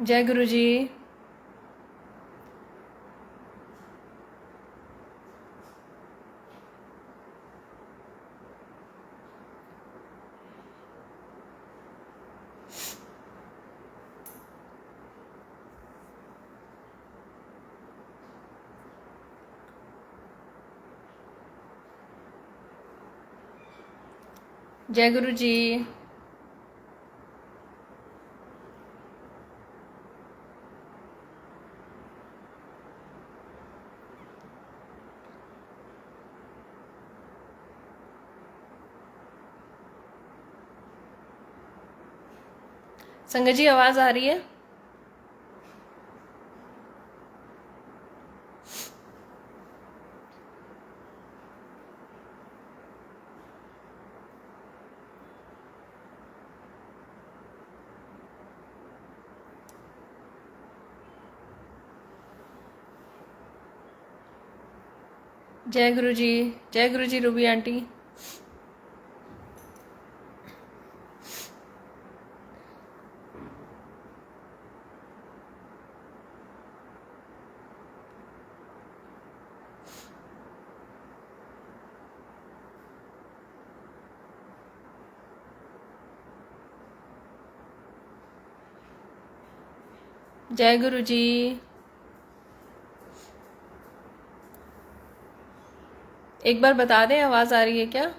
जय गुरु जी। जय गुरु जी। संगत जी आवाज आ रही है? जय गुरु जी। जय गुरु जी रूबी आंटी। जय गुरु जी। एक बार बता दें आवाज आ रही है क्या?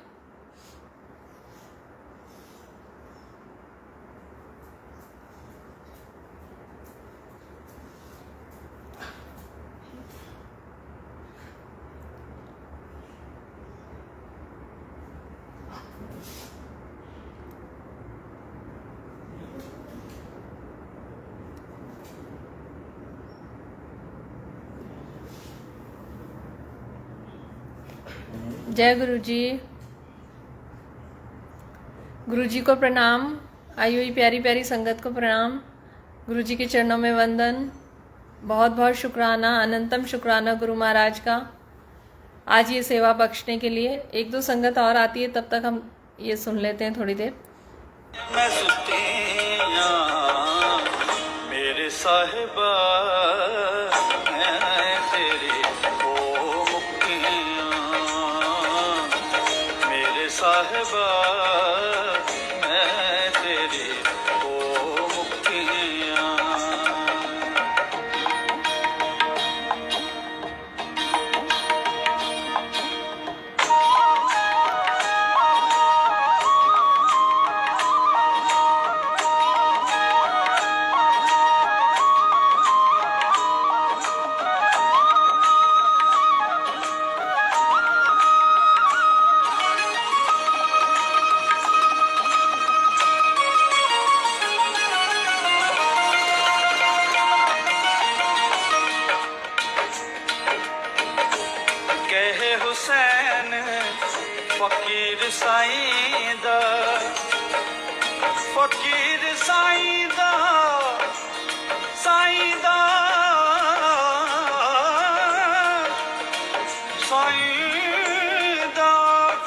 जय गुरु जी। गुरु जी को प्रणाम। आई हुई प्यारी प्यारी संगत को प्रणाम। गुरु जी के चरणों में वंदन। बहुत बहुत शुक्राना, अनंतम शुक्राना गुरु महाराज का आज ये सेवा बख्शने के लिए। एक दो संगत और आती है, तब तक हम ये सुन लेते हैं थोड़ी देर। मैं सुतिया मेरे साहिबा मैं तेरी ओ मुक्तियां मेरे साहिबा मैं तेरी ओ मुक्तियां कहे हुसैन फकीर साईंदा फकीर साईंदा साईंदा साईंदा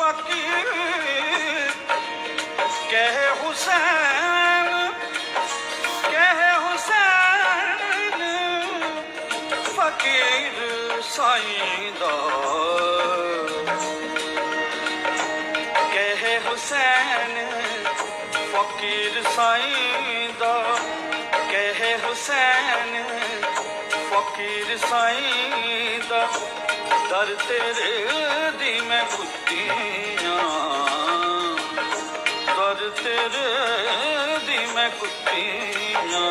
फकीर कहे हुसैन फकीर साईंदा कहे हुसैन फकीर साईंदा कहे हुसैन फकीर साईंदा दर तेरे दी मैं कुत्तियां दर तेरे दी मैं कुत्तियां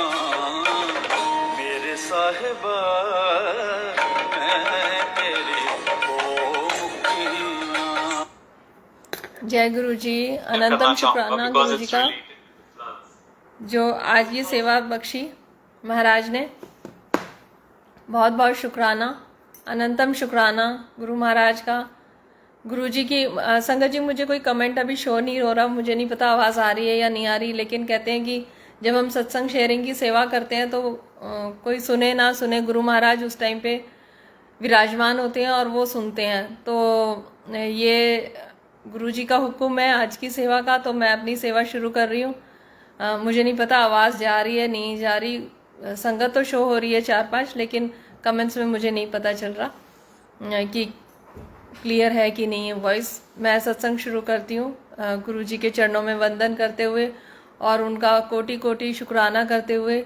मेरे साहिबा मैं तेरी ओ मुक्तियां। जय गुरु जी। अनंतम शुक्राना गुरु जी का जो आज ये सेवा बख्शी महाराज ने। बहुत बहुत शुक्राना, अनंतम शुक्राना गुरु महाराज का। गुरु जी की संगत जी, मुझे कोई कमेंट अभी शो नहीं हो रहा, मुझे नहीं पता आवाज़ आ रही है या नहीं आ रही, लेकिन कहते हैं कि जब हम सत्संग शेयरिंग की सेवा करते हैं तो कोई सुने ना सुने, गुरु महाराज उस टाइम पे विराजमान होते हैं और वो सुनते हैं। तो ये गुरु जी का हुक्म है आज की सेवा का, तो मैं अपनी सेवा शुरू कर रही हूँ। मुझे नहीं पता आवाज़ जा रही है नहीं जा रही, संगत तो शो हो रही है 4-5, लेकिन कमेंट्स में मुझे नहीं पता चल रहा कि क्लियर है कि नहीं है वॉइस। मैं सत्संग शुरू करती हूँ गुरु जी के चरणों में वंदन करते हुए और उनका कोटि कोटि शुक्राना करते हुए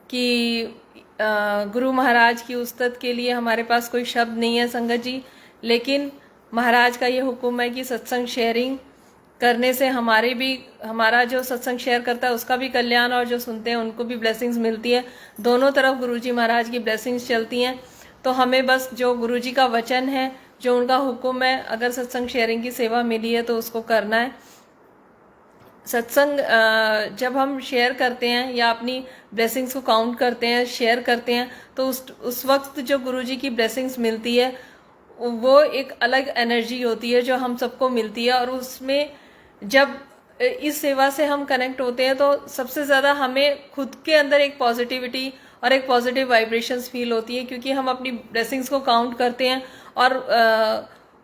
कि गुरु महाराज की उस्तत के लिए हमारे पास कोई शब्द नहीं है संगत जी, लेकिन महाराज का ये हुक्म है कि सत्संग शेयरिंग करने से हमारा जो सत्संग शेयर करता है उसका भी कल्याण और जो सुनते हैं उनको भी ब्लेसिंग्स मिलती है। दोनों तरफ गुरुजी महाराज की ब्लेसिंग्स चलती हैं। तो हमें बस जो गुरुजी का वचन है, जो उनका हुक्म है, अगर सत्संग शेयरिंग की सेवा मिली है तो उसको करना है। सत्संग जब हम शेयर करते हैं या अपनी ब्लेसिंग्स को काउंट करते हैं, शेयर करते हैं, तो उस वक्त जो गुरुजी की ब्लेसिंग्स मिलती है वो एक अलग एनर्जी होती है जो हम सबको मिलती है। और उसमें जब इस सेवा से हम कनेक्ट होते हैं तो सबसे ज़्यादा हमें खुद के अंदर एक पॉजिटिविटी और एक पॉजिटिव वाइब्रेशंस फील होती है, क्योंकि हम अपनी ब्लेसिंग्स को काउंट करते हैं और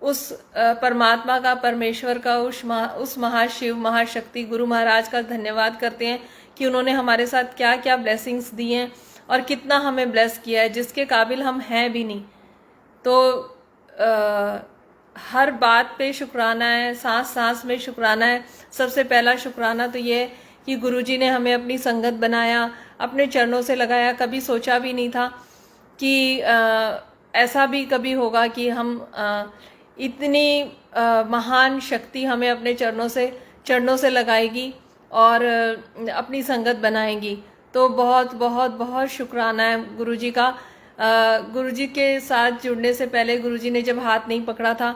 उस परमात्मा का, परमेश्वर का, उस महाशिव महाशक्ति गुरु महाराज का धन्यवाद करते हैं कि उन्होंने हमारे साथ क्या क्या ब्लेसिंग्स दी हैं और कितना हमें ब्लेस किया है, जिसके काबिल हम हैं भी नहीं। तो हर बात पे शुक्राना है, सांस सांस में शुक्राना है। सबसे पहला शुक्राना तो ये है कि गुरुजी ने हमें अपनी संगत बनाया, अपने चरणों से लगाया। कभी सोचा भी नहीं था कि ऐसा भी कभी होगा कि हम इतनी महान शक्ति हमें अपने चरणों से लगाएगी और अपनी संगत बनाएगी। तो बहुत बहुत बहुत शुक्राना है गुरुजी का। गुरुजी के साथ जुड़ने से पहले गुरुजी ने जब हाथ नहीं पकड़ा था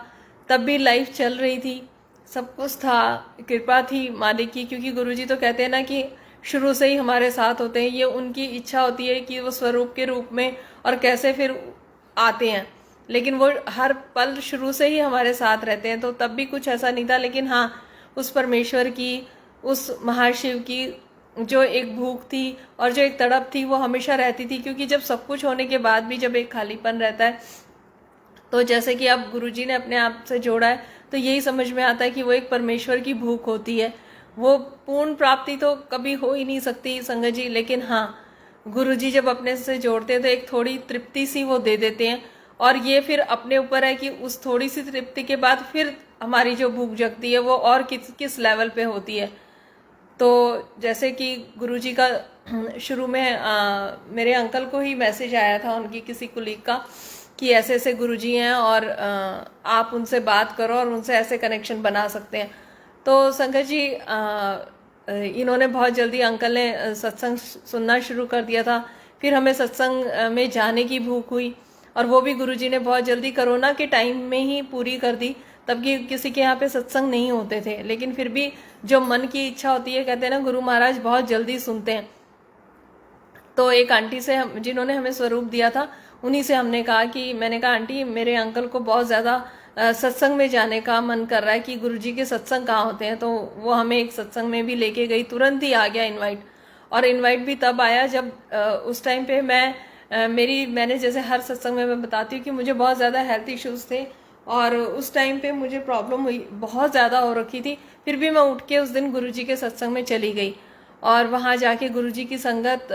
तब भी लाइफ चल रही थी, सब कुछ था, कृपा थी मालिक की। क्योंकि गुरुजी तो कहते हैं ना कि शुरू से ही हमारे साथ होते हैं, ये उनकी इच्छा होती है कि वो स्वरूप के रूप में और कैसे फिर आते हैं, लेकिन वो हर पल शुरू से ही हमारे साथ रहते हैं। तो तब भी कुछ ऐसा नहीं था, लेकिन हाँ, उस परमेश्वर की, उस महाशिव की जो एक भूख थी और जो एक तड़प थी वो हमेशा रहती थी। क्योंकि जब सब कुछ होने के बाद भी जब एक खालीपन रहता है, तो जैसे कि अब गुरुजी ने अपने आप से जोड़ा है, तो यही समझ में आता है कि वो एक परमेश्वर की भूख होती है। वो पूर्ण प्राप्ति तो कभी हो ही नहीं सकती संगत जी, लेकिन हाँ, गुरुजी जब अपने से जोड़ते हैं तो एक थोड़ी तृप्ति सी वो दे देते हैं। और ये फिर अपने ऊपर है कि उस थोड़ी सी तृप्ति के बाद फिर हमारी जो भूख जगती है वो और किस लेवल पे होती है। तो जैसे कि गुरुजी का शुरू में मेरे अंकल को ही मैसेज आया था उनकी किसी कुलीग का कि ऐसे ऐसे गुरुजी हैं और आप उनसे बात करो और उनसे ऐसे कनेक्शन बना सकते हैं। तो संगत जी इन्होंने बहुत जल्दी, अंकल ने सत्संग सुनना शुरू कर दिया था। फिर हमें सत्संग में जाने की भूख हुई और वो भी गुरुजी ने बहुत जल्दी कोरोना के टाइम में ही पूरी कर दी। तब कि किसी के यहाँ पे सत्संग नहीं होते थे, लेकिन फिर भी जो मन की इच्छा होती है, कहते हैं ना गुरु महाराज बहुत जल्दी सुनते हैं। तो एक आंटी से जिन्होंने हमें स्वरूप दिया था, उन्हीं से हमने कहा कि, मैंने कहा आंटी मेरे अंकल को बहुत ज़्यादा सत्संग में जाने का मन कर रहा है कि गुरुजी के सत्संग कहाँ होते हैं। तो वो हमें एक सत्संग में भी लेके गई, तुरंत ही आ गया इनवाइट। और इनवाइट भी तब आया जब उस टाइम पे मैंने जैसे हर सत्संग में मैं बताती हूँ कि मुझे बहुत ज़्यादा हेल्थ इश्यूज थे और उस टाइम पे मुझे प्रॉब्लम हुई, बहुत ज़्यादा हो रखी थी। फिर भी मैं उठ के उस दिन गुरुजी के सत्संग में चली गई और वहाँ जाके गुरुजी की संगत,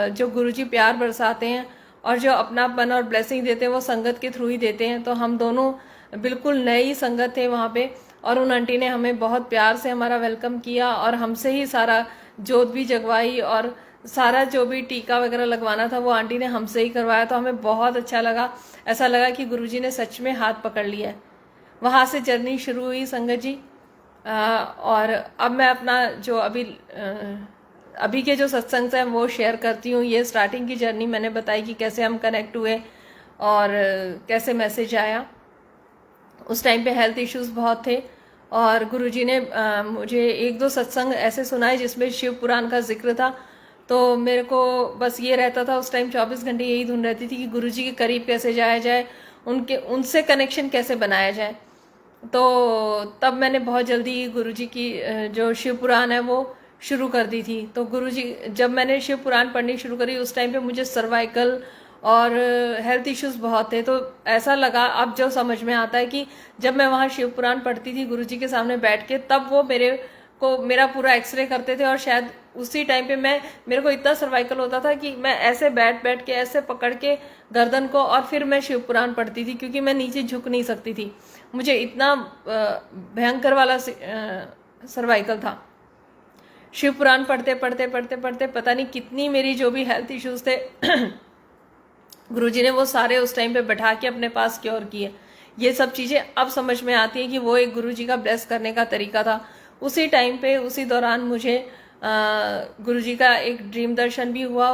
जो गुरुजी प्यार बरसाते हैं और जो अपनापन और ब्लेसिंग देते हैं वो संगत के थ्रू ही देते हैं। तो हम दोनों बिल्कुल नई संगत थे वहाँ पे, और उन आंटी ने हमें बहुत प्यार से हमारा वेलकम किया और हमसे ही सारा जोत भी जगवाई और सारा जो भी टीका वगैरह लगवाना था वो आंटी ने हमसे ही करवाया। तो हमें बहुत अच्छा लगा, ऐसा लगा कि गुरुजी ने सच में हाथ पकड़ लिया है। वहाँ से जर्नी शुरू हुई संगत जी। और अब मैं अपना जो अभी के जो सत्संग हैं वो शेयर करती हूँ। ये स्टार्टिंग की जर्नी मैंने बताई कि कैसे हम कनेक्ट हुए और कैसे मैसेज आया। उस टाइम पे हेल्थ इश्यूज बहुत थे और गुरुजी ने मुझे 1-2 सत्संग ऐसे सुनाए जिसमें शिव पुराण का जिक्र था। तो मेरे को बस ये रहता था उस टाइम, 24 घंटे यही धुन रहती थी कि गुरुजी के करीब कैसे जाया जाए, उनसे कनेक्शन कैसे बनाया जाए। तो तब मैंने बहुत जल्दी गुरुजी की जो शिव पुराण है वो शुरू कर दी थी। तो गुरुजी, जब मैंने शिव पुराण पढ़नी शुरू करी उस टाइम पे मुझे सर्वाइकल और हेल्थ इश्यूज बहुत थे। तो ऐसा लगा, अब जो समझ में आता है कि जब मैं वहाँ शिव पुराण पढ़ती थी गुरुजी के सामने बैठ के, तब वो मेरे को मेरा पूरा एक्सरे करते थे और शायद उसी टाइम पे मेरे को इतना सर्वाइकल होता था कि मैं ऐसे बैठ के ऐसे पकड़ के गर्दन को और फिर मैं शिव पुराण पढ़ती थी, क्योंकि मैं नीचे झुक नहीं सकती थी, मुझे इतना भयंकर वाला सर्वाइकल था। शिव पुराण पढ़ते पढ़ते पता नहीं कितनी मेरी जो भी हेल्थ इश्यूज थे गुरुजी ने वो सारे उस टाइम पे बैठा के अपने पास क्योर किए। ये सब चीज़ें अब समझ में आती है कि वो एक गुरुजी का ब्लेस करने का तरीका था। उसी टाइम पे उसी दौरान मुझे गुरुजी का एक ड्रीम दर्शन भी हुआ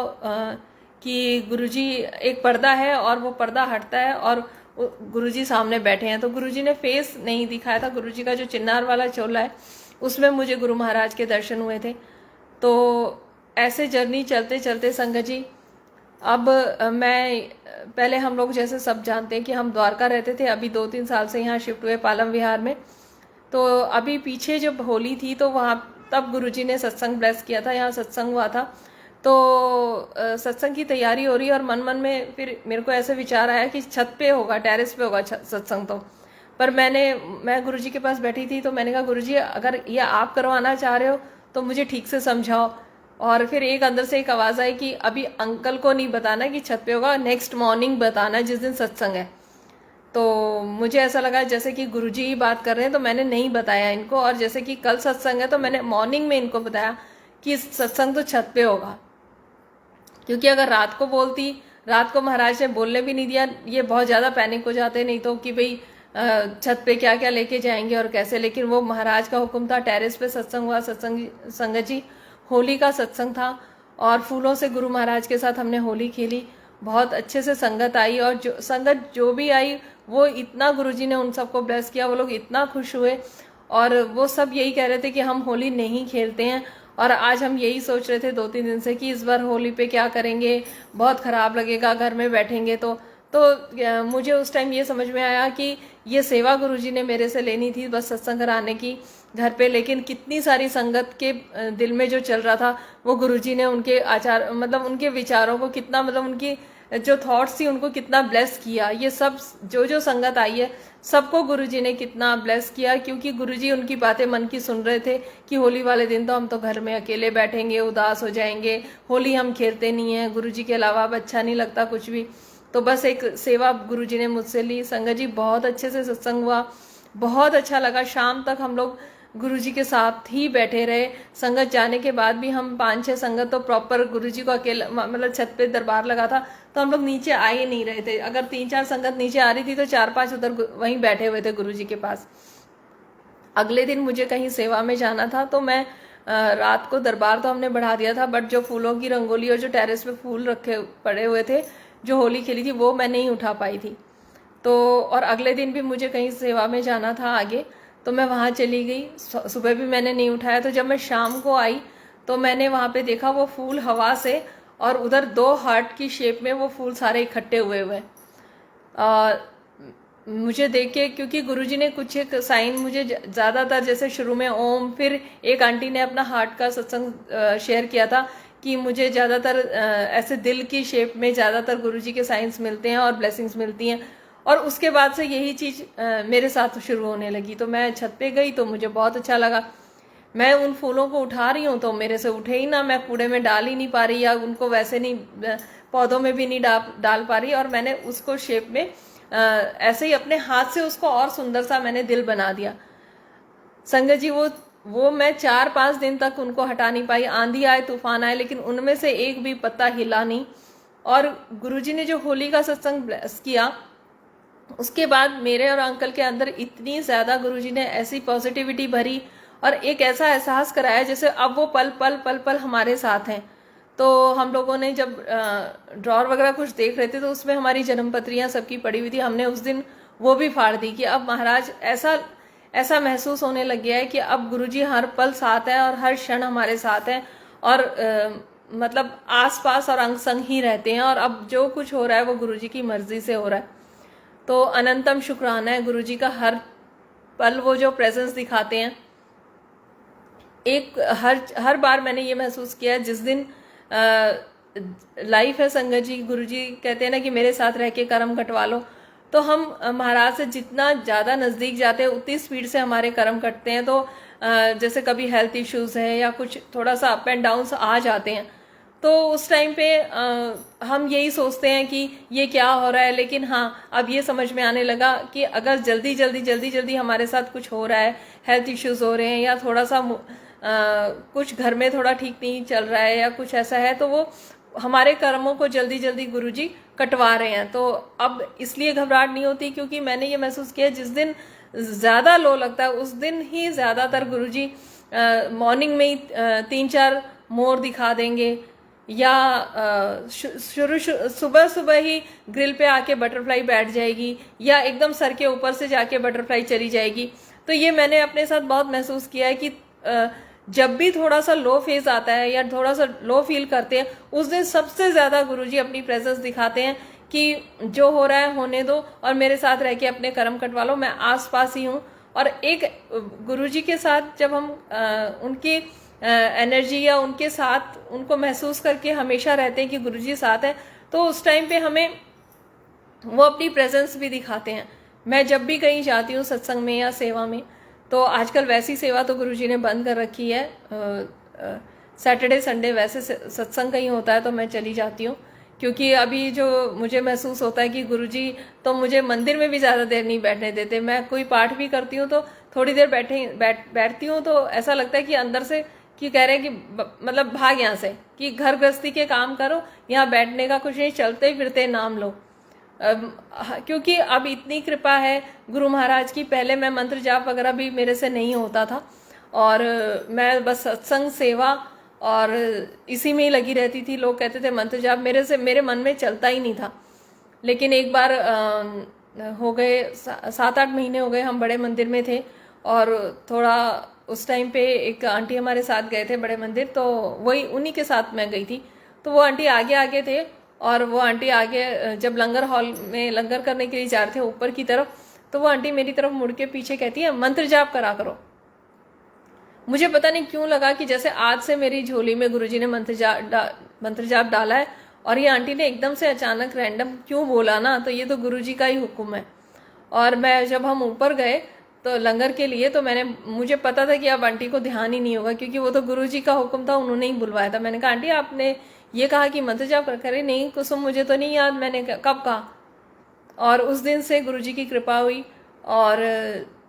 कि गुरुजी एक पर्दा है और वो पर्दा हटता है और गुरुजी सामने बैठे हैं। तो गुरुजी ने फेस नहीं दिखाया था, गुरुजी का जो चिन्नार वाला चोला है उसमें मुझे गुरु महाराज के दर्शन हुए थे। तो ऐसे जर्नी चलते चलते संगत जी, अब मैं पहले हम लोग जैसे सब जानते हैं कि हम द्वारका रहते थे, अभी 2-3 साल से यहाँ शिफ्ट हुए पालम विहार में। तो अभी पीछे जब होली थी तो वहाँ तब गुरुजी ने सत्संग ब्लेस किया था, यहाँ सत्संग हुआ था। तो सत्संग की तैयारी हो रही और मन में फिर मेरे को ऐसे विचार आया कि छत पे होगा, टेरेस पे होगा सत्संग। तो पर मैं गुरुजी के पास बैठी थी तो मैंने कहा गुरुजी अगर ये आप करवाना चाह रहे हो तो मुझे ठीक से समझाओ। और फिर एक अंदर से एक आवाज़ आई कि अभी अंकल को नहीं बताना कि छत पे होगा, नेक्स्ट मॉर्निंग बताना जिस दिन सत्संग है। तो मुझे ऐसा लगा जैसे कि गुरुजी ही बात कर रहे हैं, तो मैंने नहीं बताया इनको। और जैसे कि कल सत्संग है तो मैंने मॉर्निंग में इनको बताया कि सत्संग तो छत पे होगा, क्योंकि अगर रात को बोलती, रात को महाराज ने बोलने भी नहीं दिया, ये बहुत ज़्यादा पैनिक हो जाते, नहीं तो कि भाई छत पे क्या क्या लेके जाएंगे और कैसे। लेकिन वो महाराज का हुक्म था, टेरेस पे सत्संग हुआ। संगत जी होली का सत्संग था और फूलों से गुरु महाराज के साथ हमने होली खेली, बहुत अच्छे से संगत आई। और संगत जो भी आई वो इतना गुरुजी ने उन सबको ब्लेस किया, वो लोग इतना खुश हुए और वो सब यही कह रहे थे कि हम होली नहीं खेलते हैं। और आज हम यही सोच रहे थे 2-3 दिन से कि इस बार होली पे क्या करेंगे, बहुत ख़राब लगेगा घर में बैठेंगे। तो मुझे उस टाइम ये समझ में आया कि ये सेवा गुरुजी ने मेरे से लेनी थी, बस सत्संग कराने की घर पे। लेकिन कितनी सारी संगत के दिल में जो चल रहा था वो गुरुजी ने उनके आचार, मतलब उनके विचारों को कितना, मतलब उनकी जो थॉट्स थी उनको कितना ब्लेस किया। ये सब जो संगत आई है सबको गुरुजी ने कितना ब्लेस किया, क्योंकि गुरुजी उनकी बातें मन की सुन रहे थे कि होली वाले दिन तो हम तो घर में अकेले बैठेंगे, उदास हो जाएंगे, होली हम खेलते नहीं हैं, गुरुजी के अलावा अब अच्छा नहीं लगता कुछ भी। तो बस एक सेवा गुरुजी ने मुझसे ली। संगत जी बहुत अच्छे से सत्संग हुआ, बहुत अच्छा लगा। शाम तक हम लोग गुरुजी के साथ ही बैठे रहे। संगत जाने के बाद भी हम 5-6 संगत तो प्रॉपर गुरुजी को अकेला, मतलब छत पे दरबार लगा था तो हम लोग नीचे आ ही नहीं रहे थे। अगर 3-4 संगत नीचे आ रही थी तो 4-5 उधर वहीं बैठे हुए थे गुरुजी के पास। अगले दिन मुझे कहीं सेवा में जाना था तो मैं रात को, दरबार तो हमने बढ़ा दिया था, बट जो फूलों की रंगोली और जो टेरेस पे फूल रखे पड़े हुए थे जो होली खेली थी वो मैं नहीं उठा पाई थी। तो और अगले दिन भी मुझे कहीं सेवा में जाना था आगे, तो मैं वहाँ चली गई। सुबह भी मैंने नहीं उठाया। तो जब मैं शाम को आई तो मैंने वहाँ पे देखा वो फूल हवा से, और उधर 2 हार्ट की शेप में वो फूल सारे इकट्ठे हुए हुए। मुझे देख के, क्योंकि गुरुजी ने कुछ एक साइन मुझे ज़्यादातर, जैसे शुरू में ओम, फिर एक आंटी ने अपना हार्ट का सत्संग शेयर किया था कि मुझे ज़्यादातर ऐसे दिल की शेप में ज़्यादातर गुरुजी के साइंस मिलते हैं और ब्लेसिंग्स मिलती हैं। और उसके बाद से यही चीज़ मेरे साथ शुरू होने लगी। तो मैं छत पे गई तो मुझे बहुत अच्छा लगा। मैं उन फूलों को उठा रही हूँ तो मेरे से उठे ही ना, मैं कूड़े में डाल ही नहीं पा रही, या उनको वैसे नहीं, पौधों में भी नहीं डाल पा रही। और मैंने उसको शेप में ऐसे ही अपने हाथ से उसको और सुंदर सा मैंने दिल बना दिया। संगत जी वो मैं 4-5 दिन तक उनको हटा नहीं पाई। आंधी आए, तूफान आए, लेकिन उनमें से एक भी पत्ता हिला नहीं। और गुरुजी ने जो होली का सत्संग ब्लेस किया, उसके बाद मेरे और अंकल के अंदर इतनी ज़्यादा गुरुजी ने ऐसी पॉजिटिविटी भरी और एक ऐसा एहसास कराया जैसे अब वो पल पल हमारे साथ हैं। तो हम लोगों ने जब ड्रॉर वगैरह कुछ देख रहे थे तो उसमें हमारी जन्मपत्रियां सबकी पड़ी हुई थी। हमने उस दिन वो भी फाड़ दी कि अब महाराज, ऐसा महसूस होने लग गया है कि अब गुरुजी हर पल साथ है और हर क्षण हमारे साथ हैं, और मतलब आसपास और अंग संग ही रहते हैं। और अब जो कुछ हो रहा है वो गुरुजी की मर्जी से हो रहा है। तो अनंतम शुक्राना है गुरुजी का, हर पल वो जो प्रेजेंस दिखाते हैं। हर बार मैंने ये महसूस किया है, जिस दिन लाइफ है संगत जी, गुरुजी कहते हैं ना कि मेरे साथ रह के कर्म कटवा लो। तो हम महाराज से जितना ज़्यादा नज़दीक जाते हैं उतनी स्पीड से हमारे कर्म कटते हैं। तो जैसे कभी हेल्थ इश्यूज है या कुछ थोड़ा सा अप एंड डाउन्स आ जाते हैं, तो उस टाइम पे हम यही सोचते हैं कि ये क्या हो रहा है। लेकिन हाँ, अब ये समझ में आने लगा कि अगर जल्दी जल्दी हमारे साथ कुछ हो रहा है, हेल्थ इश्यूज हो रहे हैं या थोड़ा सा कुछ घर में थोड़ा ठीक नहीं चल रहा है या कुछ ऐसा है, तो वो हमारे कर्मों को जल्दी गुरुजी कटवा रहे हैं। तो अब इसलिए घबराहट नहीं होती, क्योंकि मैंने ये महसूस किया जिस दिन ज़्यादा लो लगता है उस दिन ही ज़्यादातर गुरुजी मॉर्निंग में ही 3-4 मोर दिखा देंगे, या सुबह ही ग्रिल पे आके बटरफ्लाई बैठ जाएगी, या एकदम सर के ऊपर से जाके बटरफ्लाई चली जाएगी। तो ये मैंने अपने साथ बहुत महसूस किया है कि जब भी थोड़ा सा लो फेज आता है या थोड़ा सा लो फील करते हैं, उस दिन सबसे ज़्यादा गुरुजी अपनी प्रेजेंस दिखाते हैं कि जो हो रहा है होने दो और मेरे साथ रह के अपने कर्म कटवा लो, मैं आसपास ही हूँ। और एक गुरुजी के साथ जब हम उनकी एनर्जी या उनके साथ उनको महसूस करके हमेशा रहते हैं कि गुरुजी साथ है, तो उस टाइम पे हमें वो अपनी प्रेजेंस भी दिखाते हैं। मैं जब भी कहीं जाती हूँ सत्संग में या सेवा में, तो आजकल वैसी सेवा तो गुरुजी ने बंद कर रखी है, सैटरडे संडे वैसे सत्संग कहीं होता है तो मैं चली जाती हूँ, क्योंकि अभी जो मुझे महसूस होता है कि गुरुजी तो मुझे मंदिर में भी ज़्यादा देर नहीं बैठने देते। मैं कोई पाठ भी करती हूँ तो थोड़ी देर बैठती हूँ तो ऐसा लगता है कि अंदर से कि कह रहे हैं कि मतलब भाग यहाँ से, कि घर गृहस्थी के काम करो, यहाँ बैठने का कुछ नहीं, चलते फिरते नाम लो। क्योंकि अब इतनी कृपा है गुरु महाराज की। पहले मैं मंत्र जाप वगैरह भी मेरे से नहीं होता था और मैं बस सत्संग सेवा और इसी में ही लगी रहती थी। लोग कहते थे मंत्र जाप, मेरे मन में चलता ही नहीं था। लेकिन एक बार हो गए 7-8 महीने हो गए, हम बड़े मंदिर में थे और थोड़ा उस टाइम पे एक आंटी हमारे साथ गए थे बड़े मंदिर, तो वही उन्हीं के साथ मैं गई थी। तो वो आंटी आगे थे और वो आंटी आगे जब लंगर हॉल में लंगर करने के लिए जा रहे थे ऊपर की तरफ, तो वो आंटी मेरी तरफ मुड़ के पीछे कहती है मंत्र जाप करा करो। मुझे पता नहीं क्यों लगा कि जैसे आज से मेरी झोली में गुरुजी ने मंत्र जाप डाला है, और ये आंटी ने एकदम से अचानक रैंडम क्यों बोला ना, तो ये तो गुरुजी का ही हुक्म है। और मैं जब हम ऊपर गए तो लंगर के लिए, तो मुझे पता था कि अब आंटी को ध्यान ही नहीं होगा, क्योंकि वो तो गुरुजी का हुक्म था, उन्होंने ही बुलवाया था। मैंने कहा आंटी आपने ये कहा कि मंत्र जाप करे? नहीं कुसुम, मुझे तो नहीं याद मैंने कब कहा। और उस दिन से गुरुजी की कृपा हुई, और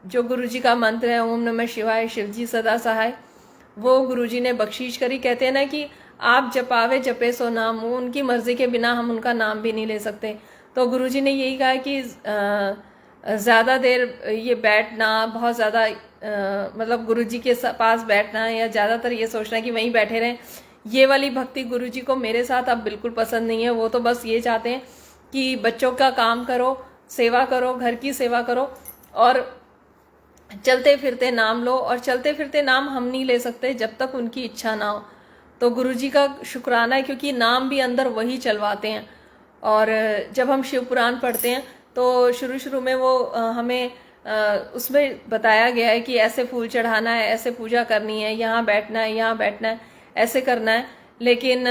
जो गुरुजी का मंत्र है ओम नमः शिवाय शिवजी सदा सहाय, वो गुरुजी ने बख्शीश करी। कहते हैं ना कि आप जपावे जपे सो नाम, वो उनकी मर्जी के बिना हम उनका नाम भी नहीं ले सकते। तो गुरुजी ने यही कहा कि ज़्यादा देर ये बैठना, बहुत ज़्यादा मतलब गुरुजी के पास बैठना या ज़्यादातर ये सोचना कि वहीं बैठे रहें, ये वाली भक्ति गुरुजी को मेरे साथ अब बिल्कुल पसंद नहीं है। वो तो बस ये चाहते हैं कि बच्चों का काम करो, सेवा करो, घर की सेवा करो और चलते फिरते नाम लो। और चलते फिरते नाम हम नहीं ले सकते जब तक उनकी इच्छा ना हो। तो गुरुजी का शुक्राना है, क्योंकि नाम भी अंदर वही चलवाते हैं। और जब हम शिव पुराण पढ़ते हैं तो शुरू में वो हमें उसमें बताया गया है कि ऐसे फूल चढ़ाना है, ऐसे पूजा करनी है, यहाँ बैठना है, यहाँ बैठना है, ऐसे करना है। लेकिन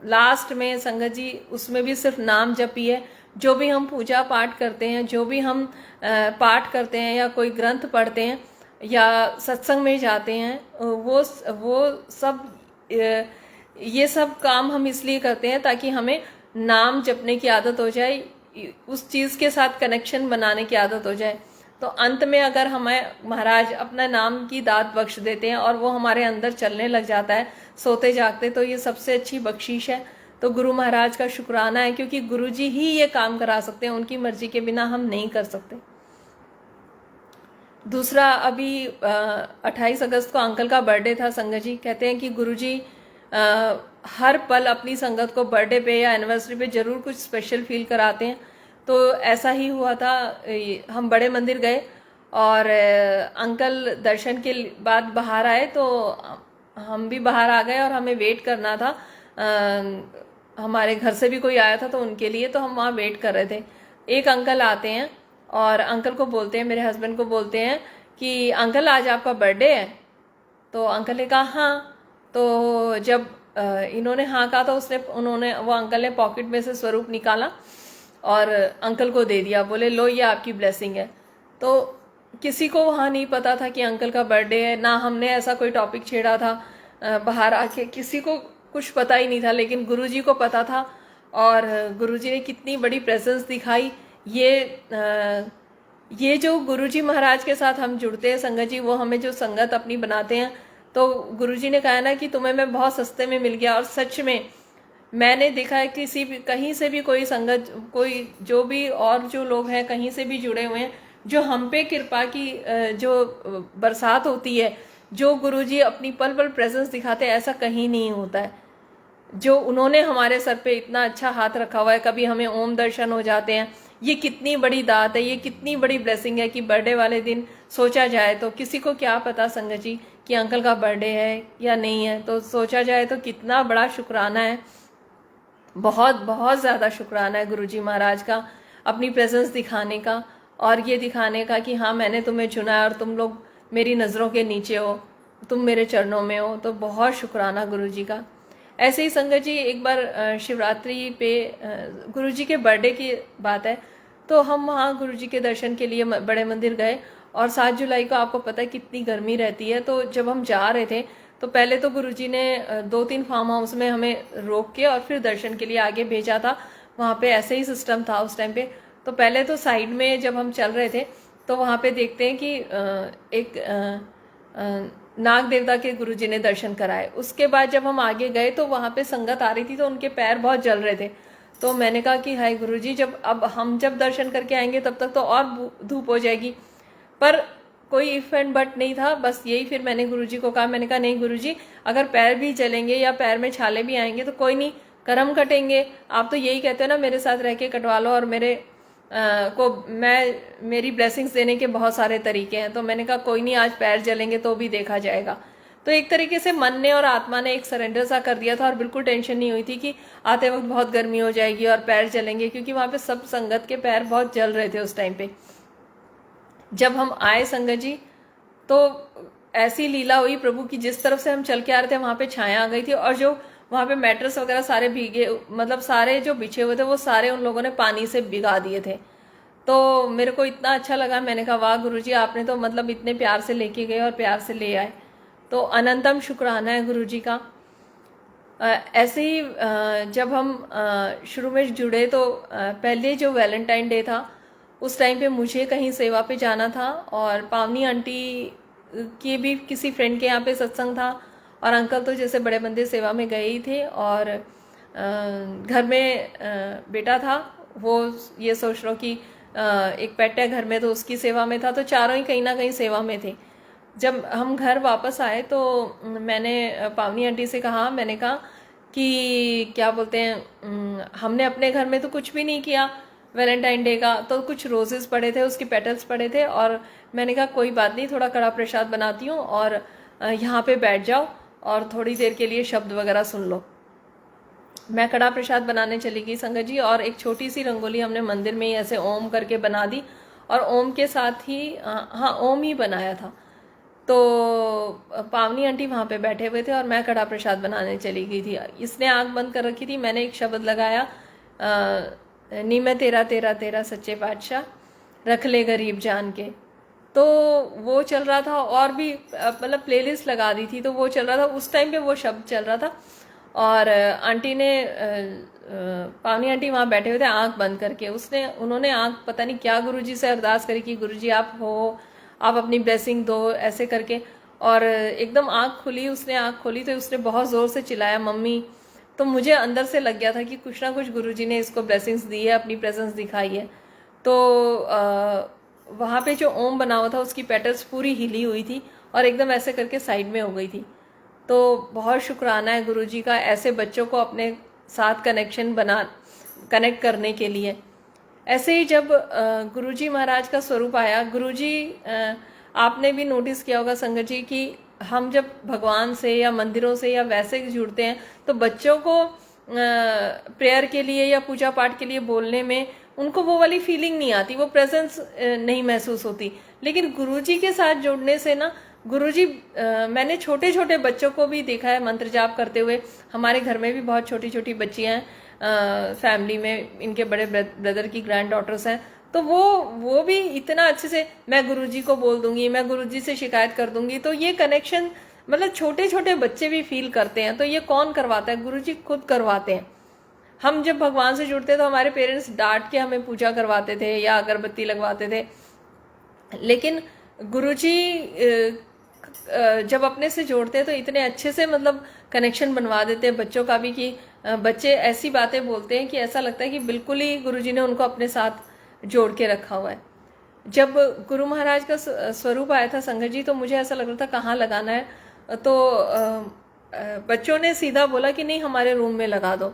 लास्ट में संगत जी उसमें भी सिर्फ नाम जपी है। जो भी हम पूजा पाठ करते हैं, जो भी हम पाठ करते हैं या कोई ग्रंथ पढ़ते हैं या सत्संग में जाते हैं, वो सब ये सब काम हम इसलिए करते हैं ताकि हमें नाम जपने की आदत हो जाए, उस चीज़ के साथ कनेक्शन बनाने की आदत हो जाए। तो अंत में अगर हमें महाराज अपना नाम की दात बख्श देते हैं और वो हमारे अंदर चलने लग जाता है सोते जागते, तो ये सबसे अच्छी बख्शीश है। तो गुरु महाराज का शुक्राना है, क्योंकि गुरुजी ही ये काम करा सकते हैं, उनकी मर्जी के बिना हम नहीं कर सकते। दूसरा, अभी 28 अगस्त को अंकल का बर्थडे था। संगत जी कहते हैं कि गुरुजी हर पल अपनी संगत को बर्थडे पे या एनिवर्सरी पे जरूर कुछ स्पेशल फील कराते हैं। तो ऐसा ही हुआ था। हम बड़े मंदिर गए और अंकल दर्शन के बाद बाहर आए, तो हम भी बाहर आ गए और हमें वेट करना था। हमारे घर से भी कोई आया था तो उनके लिए, तो हम वहाँ वेट कर रहे थे। एक अंकल आते हैं और अंकल को बोलते हैं, मेरे हस्बैंड को बोलते हैं कि अंकल आज आपका बर्थडे है। तो अंकल ने कहा हाँ। तो जब इन्होंने हाँ कहा तो वो अंकल ने पॉकेट में से स्वरूप निकाला और अंकल को दे दिया। बोले लो ये आपकी ब्लेसिंग है। तो किसी को वहाँ नहीं पता था कि अंकल का बर्थडे है, ना हमने ऐसा कोई टॉपिक छेड़ा था बाहर आके, किसी को कुछ पता ही नहीं था, लेकिन गुरुजी को पता था। और गुरुजी ने कितनी बड़ी प्रेजेंस दिखाई। ये जो गुरुजी महाराज के साथ हम जुड़ते हैं संगत जी, वो हमें जो संगत अपनी बनाते हैं, तो गुरुजी ने कहा ना कि तुम्हें मैं बहुत सस्ते में मिल गया। और सच में मैंने देखा है किसी भी कहीं से भी कोई संगत, कोई जो भी और जो लोग हैं कहीं से भी जुड़े हुए हैं, जो हम पे कृपा की जो बरसात होती है, जो गुरुजी अपनी पल पल प्रेजेंस दिखाते हैं, ऐसा कहीं नहीं होता है। जो उन्होंने हमारे सर पे इतना अच्छा हाथ रखा हुआ है, कभी हमें ओम दर्शन हो जाते हैं, ये कितनी बड़ी दात है, ये कितनी बड़ी ब्लेसिंग है कि बर्थडे वाले दिन सोचा जाए तो, किसी को क्या पता संगत जी कि अंकल का बर्थडे है या नहीं है, तो सोचा जाए तो कितना बड़ा शुक्राना है, बहुत बहुत ज़्यादा शुक्राना है गुरुजी महाराज का अपनी प्रेजेंस दिखाने का, और ये दिखाने का कि हाँ मैंने तुम्हें चुना है और तुम लोग मेरी नज़रों के नीचे हो, तुम मेरे चरणों में हो। तो बहुत शुक्राना गुरुजी का। ऐसे ही संगत जी एक बार शिवरात्रि पे गुरुजी के बर्थडे की बात है, तो हम वहाँ गुरुजी के दर्शन के लिए बड़े मंदिर गए। और 7 जुलाई को आपको पता है कितनी गर्मी रहती है, तो जब हम जा रहे थे तो पहले तो गुरुजी ने 2-3 फार्म हाउस में हमें रोक के और फिर दर्शन के लिए आगे भेजा था। वहाँ पे ऐसे ही सिस्टम था उस टाइम पे। तो पहले तो साइड में जब हम चल रहे थे तो वहाँ पे देखते हैं कि एक नाग देवता के गुरुजी ने दर्शन कराए। उसके बाद जब हम आगे गए तो वहाँ पे संगत आ रही थी, तो उनके पैर बहुत जल रहे थे। तो मैंने कहा कि हाय गुरुजी, जब दर्शन करके आएंगे तब तक तो और धूप हो जाएगी, पर कोई इफ एंड बट नहीं था। बस यही फिर मैंने गुरुजी को कहा, मैंने कहा नहीं गुरुजी, अगर पैर भी जलेंगे या पैर में छाले भी आएंगे तो कोई नहीं, कर्म कटेंगे। आप तो यही कहते हो ना मेरे साथ रह के कटवा लो, और मेरी ब्लेसिंग्स देने के बहुत सारे तरीके हैं। तो मैंने कहा कोई नहीं, आज पैर जलेंगे तो भी देखा जाएगा। तो एक तरीके से मन ने और आत्मा ने एक सरेंडर सा कर दिया था, और बिल्कुल टेंशन नहीं हुई थी कि आते वक्त बहुत गर्मी हो जाएगी और पैर जलेंगे, क्योंकि वहाँ पे सब संगत के पैर बहुत जल रहे थे उस टाइम पे। जब हम आए संगत जी, तो ऐसी लीला हुई प्रभु की, जिस तरफ से हम चल के आ रहे थे वहाँ पे छाया आ गई थी, और जो वहाँ पे मैट्रेस वगैरह सारे भीगे, मतलब सारे जो बिछे हुए थे वो सारे उन लोगों ने पानी से भिगा दिए थे। तो मेरे को इतना अच्छा लगा, मैंने कहा वाह गुरुजी, आपने तो मतलब इतने प्यार से लेके गए और प्यार से ले आए। तो अनंतम शुक्राना है गुरुजी का। ऐसे ही जब हम शुरू में जुड़े तो पहले जो वैलेंटाइन डे था उस टाइम पे मुझे कहीं सेवा पे जाना था, और पावनी आंटी की भी किसी फ्रेंड के यहाँ पे सत्संग था, और अंकल तो जैसे बड़े मंदिर सेवा में गए ही थे, और घर में बेटा था, वो ये सोच लो कि एक पेट है घर में, तो उसकी सेवा में था। तो चारों ही कहीं ना कहीं सेवा में थे। जब हम घर वापस आए तो मैंने पावनी आंटी से कहा, मैंने कहा कि क्या बोलते हैं, हमने अपने घर में तो कुछ भी नहीं किया वैलेंटाइन डे का, तो कुछ रोजेस पड़े थे, उसके पेटल्स पड़े थे, और मैंने कहा कोई बात नहीं, थोड़ा कड़ा प्रसाद बनाती हूँ और यहाँ पे बैठ जाओ और थोड़ी देर के लिए शब्द वगैरह सुन लो। मैं कड़ा प्रसाद बनाने चली गई संगत जी, और एक छोटी सी रंगोली हमने मंदिर में ही ऐसे ओम करके बना दी, और ओम के साथ ही हाँ ओम ही बनाया था। तो पावनी आंटी वहाँ पे बैठे हुए थे और मैं कड़ा प्रसाद बनाने चली गई थी। इसने आंख बंद कर रखी थी, मैंने एक शब्द लगाया, नी मैं तेरा तेरा तेरा सच्चे पातशाह, रख ले गरीब जान के। तो वो चल रहा था, और भी मतलब प्लेलिस्ट लगा दी थी, तो वो चल रहा था, उस टाइम पे वो शब्द चल रहा था। और आंटी ने पावनी आंटी वहाँ बैठे हुए थे आंख बंद करके, उन्होंने आंख पता नहीं क्या गुरुजी से अरदास करी कि गुरुजी आप हो, आप अपनी ब्लेसिंग दो, ऐसे करके। और एकदम आंख खुली, उसने आंख खोली तो उसने बहुत ज़ोर से चिल्लाया मम्मी। तो मुझे अंदर से लग गया था कि कुछ ना कुछ गुरुजी ने इसको ब्लेसिंग्स दी है, अपनी प्रेजेंस दिखाई है। तो वहाँ पे जो ओम बना हुआ था उसकी पेटल्स पूरी हिली हुई थी और एकदम ऐसे करके साइड में हो गई थी। तो बहुत शुक्राना है गुरुजी का ऐसे बच्चों को अपने साथ कनेक्ट करने के लिए। ऐसे ही जब गुरुजी महाराज का स्वरूप आया, गुरुजी आपने भी नोटिस किया होगा संगत जी कि हम जब भगवान से या मंदिरों से या वैसे जुड़ते हैं तो बच्चों को प्रेयर के लिए या पूजा पाठ के लिए बोलने में उनको वो वाली फीलिंग नहीं आती, वो प्रेजेंस नहीं महसूस होती। लेकिन गुरुजी के साथ जुड़ने से ना, गुरुजी मैंने छोटे छोटे बच्चों को भी देखा है मंत्र जाप करते हुए। हमारे घर में भी बहुत छोटी छोटी बच्चियां हैं, फैमिली में इनके बड़े ब्रदर की ग्रैंड डॉटर्स हैं, तो वो भी इतना अच्छे से, मैं गुरुजी को बोल दूंगी, मैं गुरुजी से शिकायत कर दूंगी। तो ये कनेक्शन मतलब छोटे छोटे बच्चे भी फील करते हैं। तो ये कौन करवाता है? गुरुजी खुद करवाते हैं। हम जब भगवान से जुड़ते तो हमारे पेरेंट्स डांट के हमें पूजा करवाते थे या अगरबत्ती लगवाते थे, लेकिन गुरुजी जब अपने से जोड़ते हैं तो इतने अच्छे से मतलब कनेक्शन बनवा देते हैं बच्चों का भी, कि बच्चे ऐसी बातें बोलते हैं कि ऐसा लगता है कि बिल्कुल ही गुरुजी ने उनको अपने साथ जोड़ के रखा हुआ है। जब गुरु महाराज का स्वरूप आया था संगत जी, तो मुझे ऐसा लग रहा था कहाँ लगाना है, तो बच्चों ने सीधा बोला कि नहीं हमारे रूम में लगा दो।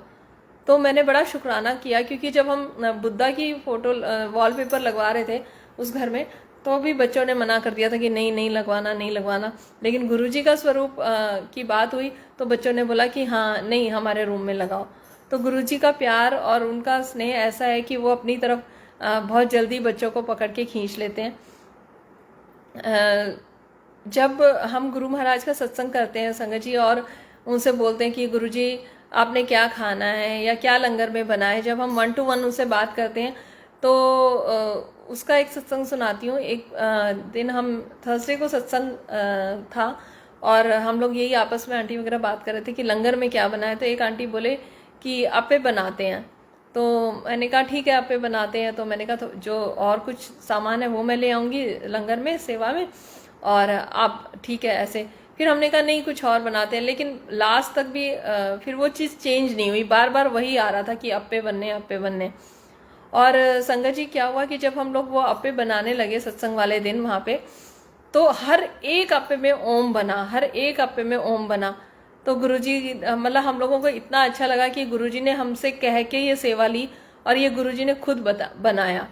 तो मैंने बड़ा शुक्राना किया, क्योंकि जब हम बुद्धा की फोटो वॉलपेपर लगवा रहे थे उस घर में, तो भी बच्चों ने मना कर दिया था कि नहीं नहीं लगवाना, नहीं लगवाना। लेकिन गुरुजी का स्वरूप की बात हुई तो बच्चों ने बोला कि हाँ नहीं हमारे रूम में लगाओ। तो गुरुजी का प्यार और उनका स्नेह ऐसा है कि वो अपनी तरफ बहुत जल्दी बच्चों को पकड़ के खींच लेते हैं। जब हम गुरु महाराज का सत्संग करते हैं संगत जी, और उनसे बोलते हैं कि गुरुजी आपने क्या खाना है या क्या लंगर में बना है, जब हम 1 to 1 उनसे बात करते हैं, तो उसका एक सत्संग सुनाती हूँ। एक दिन हम थर्सडे को सत्संग था, और हम लोग यही आपस में आंटी वगैरह बात कर रहे थे कि लंगर में क्या बना है। तो एक आंटी बोले कि अप्पे बनाते हैं। तो मैंने कहा ठीक है अप्पे बनाते हैं। तो मैंने कहा तो जो और कुछ सामान है वो मैं ले आऊँगी लंगर में सेवा में, और आप ठीक है ऐसे। फिर हमने कहा नहीं कुछ और बनाते हैं, लेकिन लास्ट तक भी फिर वो चीज़ चेंज नहीं हुई, बार बार वही आ रहा था कि अप्पे बनने अप्पे बनने। और संगत जी क्या हुआ कि जब हम लोग वो अप्पे बनाने लगे सत्संग वाले दिन वहाँ पे, तो हर एक अप्पे में ओम बना, हर एक अप्पे में ओम बना। तो गुरुजी मतलब हम लोगों को इतना अच्छा लगा कि गुरुजी ने हमसे कह के ये सेवा ली, और ये गुरुजी ने खुद बनाया।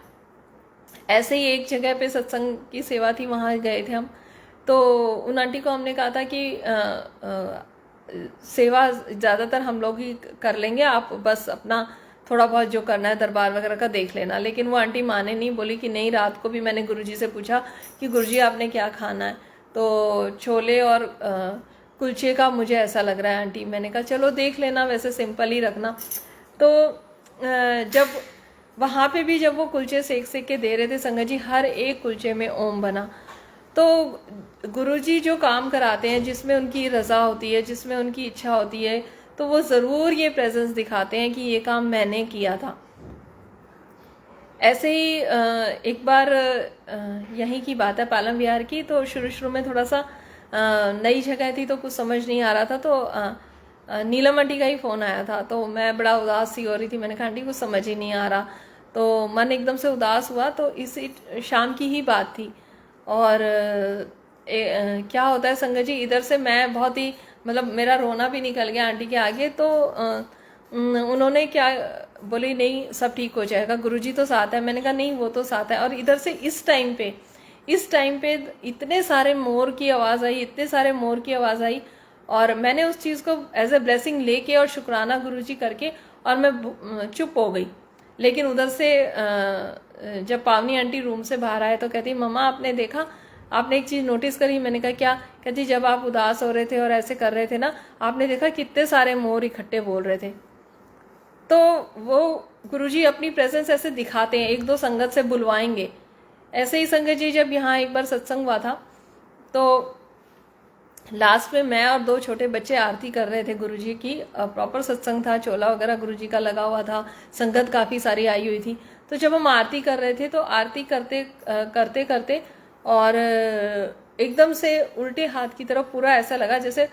ऐसे ही एक जगह पे सत्संग की सेवा थी, वहाँ गए थे हम। तो उन आंटी को हमने कहा था कि सेवा ज़्यादातर हम लोग ही कर लेंगे, आप बस अपना थोड़ा बहुत जो करना है दरबार वगैरह का देख लेना। लेकिन वो आंटी माने नहीं, बोली कि नहीं। रात को भी मैंने गुरुजी से पूछा कि गुरुजी आपने क्या खाना है, तो छोले और कुलचे का मुझे ऐसा लग रहा है आंटी। मैंने कहा चलो देख लेना, वैसे सिंपल ही रखना। तो जब वहाँ पे भी जब वो कुलचे सेक सेक के दे रहे थे संगत जी, हर एक कुलचे में ओम बना। तो गुरुजी जो काम कराते हैं, जिसमें उनकी रज़ा होती है, जिसमें उनकी इच्छा होती है, तो वो ज़रूर ये प्रेजेंस दिखाते हैं कि ये काम मैंने किया था। ऐसे ही एक बार यहीं की बात है पालम विहार की। तो शुरू में थोड़ा सा नई जगह थी तो कुछ समझ नहीं आ रहा था। तो नीलम आंटी का ही फ़ोन आया था, तो मैं बड़ा उदास सी हो रही थी। मैंने कहा आंटी कुछ समझ ही नहीं आ रहा, तो मन एकदम से उदास हुआ। तो इसी शाम की ही बात थी। और क्या होता है संगत जी, इधर से मैं बहुत ही मतलब मेरा रोना भी निकल गया आंटी के आगे। तो उन्होंने क्या बोली, नहीं सब ठीक हो जाएगा, गुरुजी तो साथ है। मैंने कहा नहीं वो तो साथ है। और इधर से इस टाइम पे इतने सारे मोर की आवाज़ आई, इतने सारे मोर की आवाज़ आई, और मैंने उस चीज़ को एज ए ब्लेसिंग लेके और शुक्राना गुरुजी करके और मैं चुप हो गई। लेकिन उधर से जब पावनी आंटी रूम से बाहर आए तो कहती मम्मा आपने देखा, आपने एक चीज़ नोटिस करी? मैंने कहा क्या? कहती जब आप उदास हो रहे थे और ऐसे कर रहे थे ना, आपने देखा कितने सारे मोर इकट्ठे बोल रहे थे। तो वो गुरुजी अपनी प्रेजेंस ऐसे दिखाते हैं, एक दो संगत से बुलवाएंगे। ऐसे ही संगत जी जब यहाँ एक बार सत्संग हुआ था, तो लास्ट में मैं और 2 छोटे बच्चे आरती कर रहे थे गुरुजी की। प्रॉपर सत्संग था, चोला वगैरह गुरुजी का लगा हुआ था, संगत काफ़ी सारी आई हुई थी। तो जब हम आरती कर रहे थे, तो आरती करते करते और एकदम से उल्टे हाथ की तरफ पूरा ऐसा लगा जैसे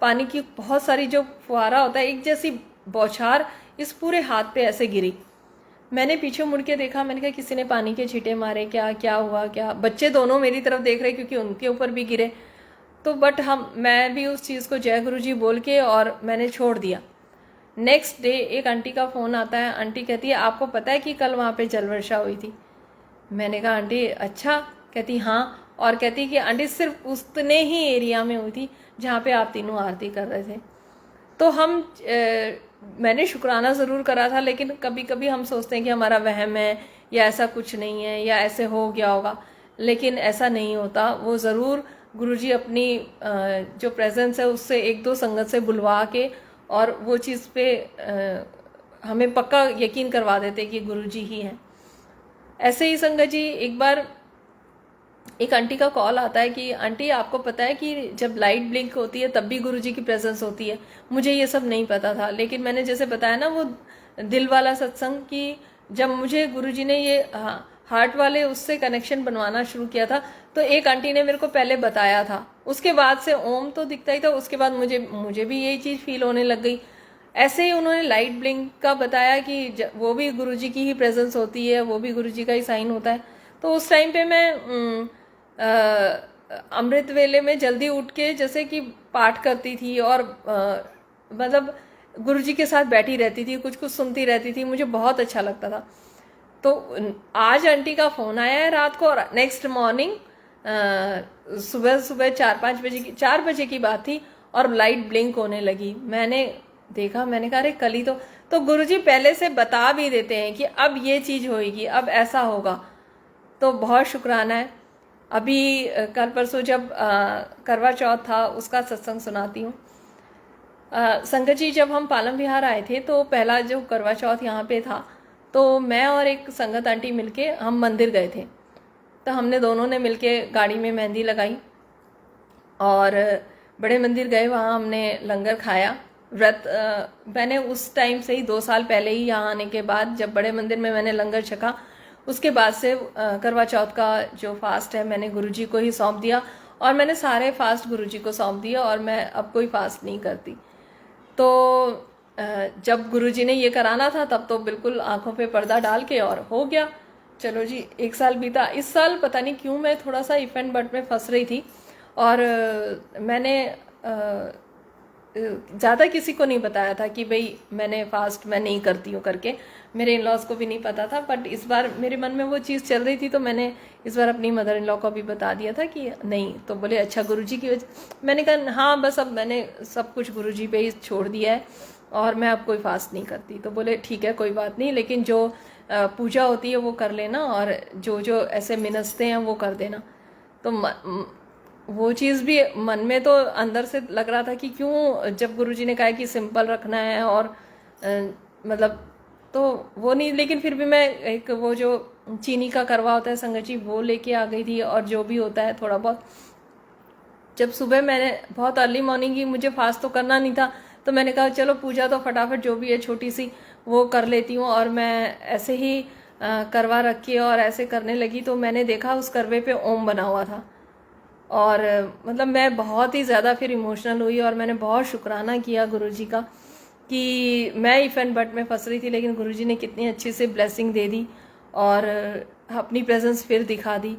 पानी की बहुत सारी जो फुहारा होता है, एक जैसी बौछार इस पूरे हाथ पे ऐसे गिरी। मैंने पीछे मुड़ के देखा, मैंने कहा किसी ने पानी के छींटे मारे क्या? क्या हुआ क्या? बच्चे दोनों मेरी तरफ देख रहे क्योंकि उनके ऊपर भी गिरे। तो बट मैं भी उस चीज़ को जय गुरु जी बोल के और मैंने छोड़ दिया। नेक्स्ट डे एक आंटी का फ़ोन आता है। आंटी कहती है आपको पता है कि कल वहाँ पे जल वर्षा हुई थी? मैंने कहा आंटी अच्छा? कहती हाँ। और कहती कि आंटी सिर्फ उतने ही एरिया में हुई थी जहाँ पे आप तीनों आरती कर रहे थे। तो मैंने शुक्राना ज़रूर करा था, लेकिन कभी कभी हम सोचते हैं कि हमारा वहम है या ऐसा कुछ नहीं है या ऐसे हो गया होगा, लेकिन ऐसा नहीं होता। वो ज़रूर गुरुजी अपनी जो प्रेजेंस है उससे एक दो संगत से बुलवा के और वो चीज़ पे हमें पक्का यकीन करवा देते कि गुरुजी ही हैं। ऐसे ही संगत जी एक बार एक आंटी का कॉल आता है कि आंटी आपको पता है कि जब लाइट ब्लिंक होती है तब भी गुरुजी की प्रेजेंस होती है। मुझे ये सब नहीं पता था, लेकिन मैंने जैसे बताया ना वो दिल वाला सत्संग कि जब मुझे गुरुजी ने ये हार्ट वाले उससे कनेक्शन बनवाना शुरू किया था, तो एक आंटी ने मेरे को पहले बताया था, उसके बाद से ओम तो दिखता ही था, उसके बाद मुझे भी यही चीज़ फील होने लग गई। ऐसे ही उन्होंने लाइट ब्लिंक का बताया कि वो भी गुरुजी की ही प्रेजेंस होती है, वो भी गुरुजी का ही साइन होता है। तो उस टाइम पे मैं अमृत वेले में जल्दी उठ के जैसे कि पाठ करती थी और मतलब गुरुजी के साथ बैठी रहती थी, कुछ कुछ सुनती रहती थी, मुझे बहुत अच्छा लगता था। तो आज आंटी का फ़ोन आया है रात को और नेक्स्ट मॉर्निंग सुबह 4 बजे की बात थी और लाइट ब्लिंक होने लगी। मैंने देखा, मैंने कहा अरे कल ही तो गुरुजी पहले से बता भी देते हैं कि अब ये चीज़ होएगी, अब ऐसा होगा। तो बहुत शुक्राना है। अभी कल परसों जब करवा चौथ था उसका सत्संग सुनाती हूँ। संगत जी जब हम पालम विहार आए थे तो पहला जो करवा चौथ यहाँ पे था, तो मैं और एक संगत आंटी मिलके हम मंदिर गए थे। तो हमने दोनों ने मिलके गाड़ी में मेहंदी लगाई और बड़े मंदिर गए, वहाँ हमने लंगर खाया। व्रत मैंने उस टाइम से ही 2 साल पहले ही यहाँ आने के बाद जब बड़े मंदिर में मैंने लंगर छका, उसके बाद से करवा चौथ का जो फास्ट है मैंने गुरुजी को ही सौंप दिया और मैंने सारे फास्ट गुरुजी को सौंप दिया और मैं अब कोई फास्ट नहीं करती। तो जब गुरुजी ने ये कराना था तब तो बिल्कुल आंखों पे पर्दा डाल के और हो गया। चलो जी 1 साल बीता। इस साल पता नहीं क्यों मैं थोड़ा सा इफ एंड बट में फंस रही थी और मैंने ज़्यादा किसी को नहीं बताया था कि भाई मैंने फास्ट मैं नहीं करती हूँ करके। मेरे इन लॉज को भी नहीं पता था, बट इस बार मेरे मन में वो चीज़ चल रही थी तो मैंने इस बार अपनी मदर इन लॉ को भी बता दिया था कि नहीं। तो बोले अच्छा गुरुजी की वजह। मैंने कहा हाँ बस अब मैंने सब कुछ गुरुजी पे ही छोड़ दिया है और मैं अब कोई फास्ट नहीं करती। तो बोले ठीक है कोई बात नहीं, लेकिन जो पूजा होती है वो कर लेना और जो जो ऐसे मिनसते हैं वो कर देना। तो वो चीज़ भी मन में तो अंदर से लग रहा था कि क्यों, जब गुरुजी ने कहा कि सिंपल रखना है और मतलब तो वो नहीं, लेकिन फिर भी मैं एक वो जो चीनी का करवा होता है संगत जी वो लेके आ गई थी और जो भी होता है थोड़ा बहुत। जब सुबह मैंने बहुत अर्ली मॉर्निंग ही, मुझे फास्ट तो करना नहीं था, तो मैंने कहा चलो पूजा तो फटाफट जो भी है छोटी सी वो कर लेती हूँ और मैं ऐसे ही करवा रख के और ऐसे करने लगी। तो मैंने देखा उस करवे पे ओम बना हुआ था और मतलब मैं बहुत ही ज़्यादा फिर इमोशनल हुई और मैंने बहुत शुक्राना किया गुरुजी का कि मैं इफ एंड बट में फंस रही थी, लेकिन गुरुजी ने कितनी अच्छी से ब्लेसिंग दे दी और अपनी प्रेजेंस फिर दिखा दी।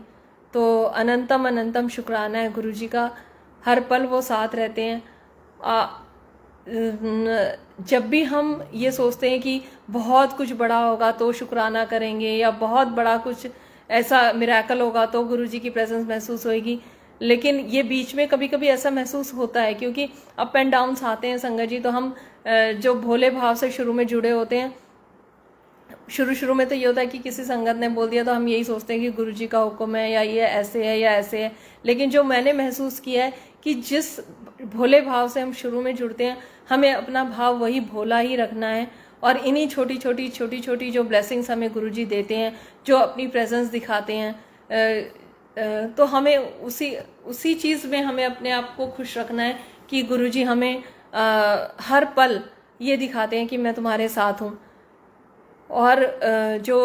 तो अनंतम अनंतम शुक्राना है गुरुजी का, हर पल वो साथ रहते हैं। जब भी हम ये सोचते हैं कि बहुत कुछ बड़ा होगा तो शुक्राना करेंगे या बहुत बड़ा कुछ ऐसा मिरेकल होगा तो गुरुजी की प्रेजेंस महसूस होएगी, लेकिन ये बीच में कभी कभी ऐसा महसूस होता है क्योंकि अप एंड डाउन्स आते हैं संगत जी। तो हम जो भोले भाव से शुरू में जुड़े होते हैं, शुरू में तो ये होता है कि किसी संगत ने बोल दिया तो हम यही सोचते हैं कि गुरुजी का हुक्म है या ये ऐसे है या ऐसे है। लेकिन जो मैंने महसूस किया है कि जिस भोले भाव से हम शुरू में जुड़ते हैं हमें अपना भाव वही भोला ही रखना है और इन्हीं छोटी छोटी जो ब्लेसिंग्स हमें गुरुजी देते हैं, जो अपनी प्रेजेंस दिखाते हैं, तो हमें उसी चीज़ में हमें अपने आप को खुश रखना है कि गुरुजी हमें हर पल ये दिखाते हैं कि मैं तुम्हारे साथ हूँ। और जो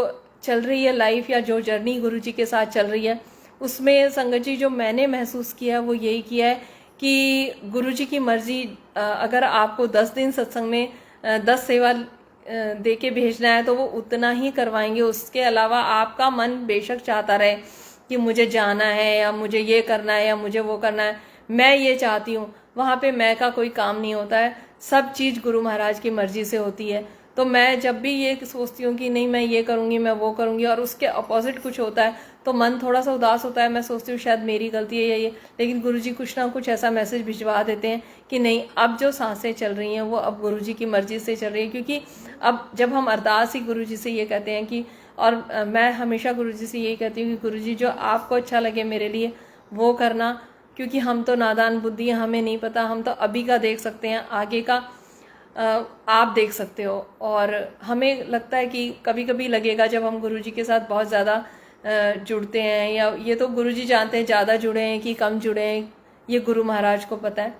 चल रही है लाइफ या जो जर्नी गुरुजी के साथ चल रही है उसमें संगत जी जो मैंने महसूस किया वो यही किया है कि गुरुजी की मर्जी, अगर आपको 10 दिन सत्संग में 10 सेवा दे के भेजना है तो वो उतना ही करवाएंगे। उसके अलावा आपका मन बेशक चाहता रहे कि मुझे जाना है या मुझे ये करना है या मुझे वो करना है, मैं ये चाहती हूँ, वहाँ पे मैं का कोई काम नहीं होता है। सब चीज़ गुरु महाराज की मर्जी से होती है। तो मैं जब भी ये सोचती हूँ कि नहीं मैं ये करूँगी मैं वो करूँगी और उसके अपोजिट कुछ होता है तो मन थोड़ा सा उदास होता है। मैं सोचती हूँ शायद मेरी गलती है या ये, लेकिन गुरुजी कुछ ना कुछ ऐसा मैसेज भिजवा देते हैं कि नहीं अब जो सांसें चल रही हैं वो अब गुरुजी की मर्जी से चल रही है। क्योंकि अब जब हम अरदास ही गुरुजी से ये कहते हैं कि, और मैं हमेशा गुरुजी से यही कहती हूँ कि गुरुजी जो आपको अच्छा लगे मेरे लिए वो करना, क्योंकि हम तो नादान बुद्धि हैं, हमें नहीं पता, हम तो अभी का देख सकते हैं, आगे का आप देख सकते हो। और हमें लगता है कि कभी कभी लगेगा जब हम गुरुजी के साथ बहुत ज़्यादा जुड़ते हैं, या ये तो गुरुजी जानते हैं ज़्यादा जुड़े हैं कि कम जुड़े हैं, ये गुरु महाराज को पता है।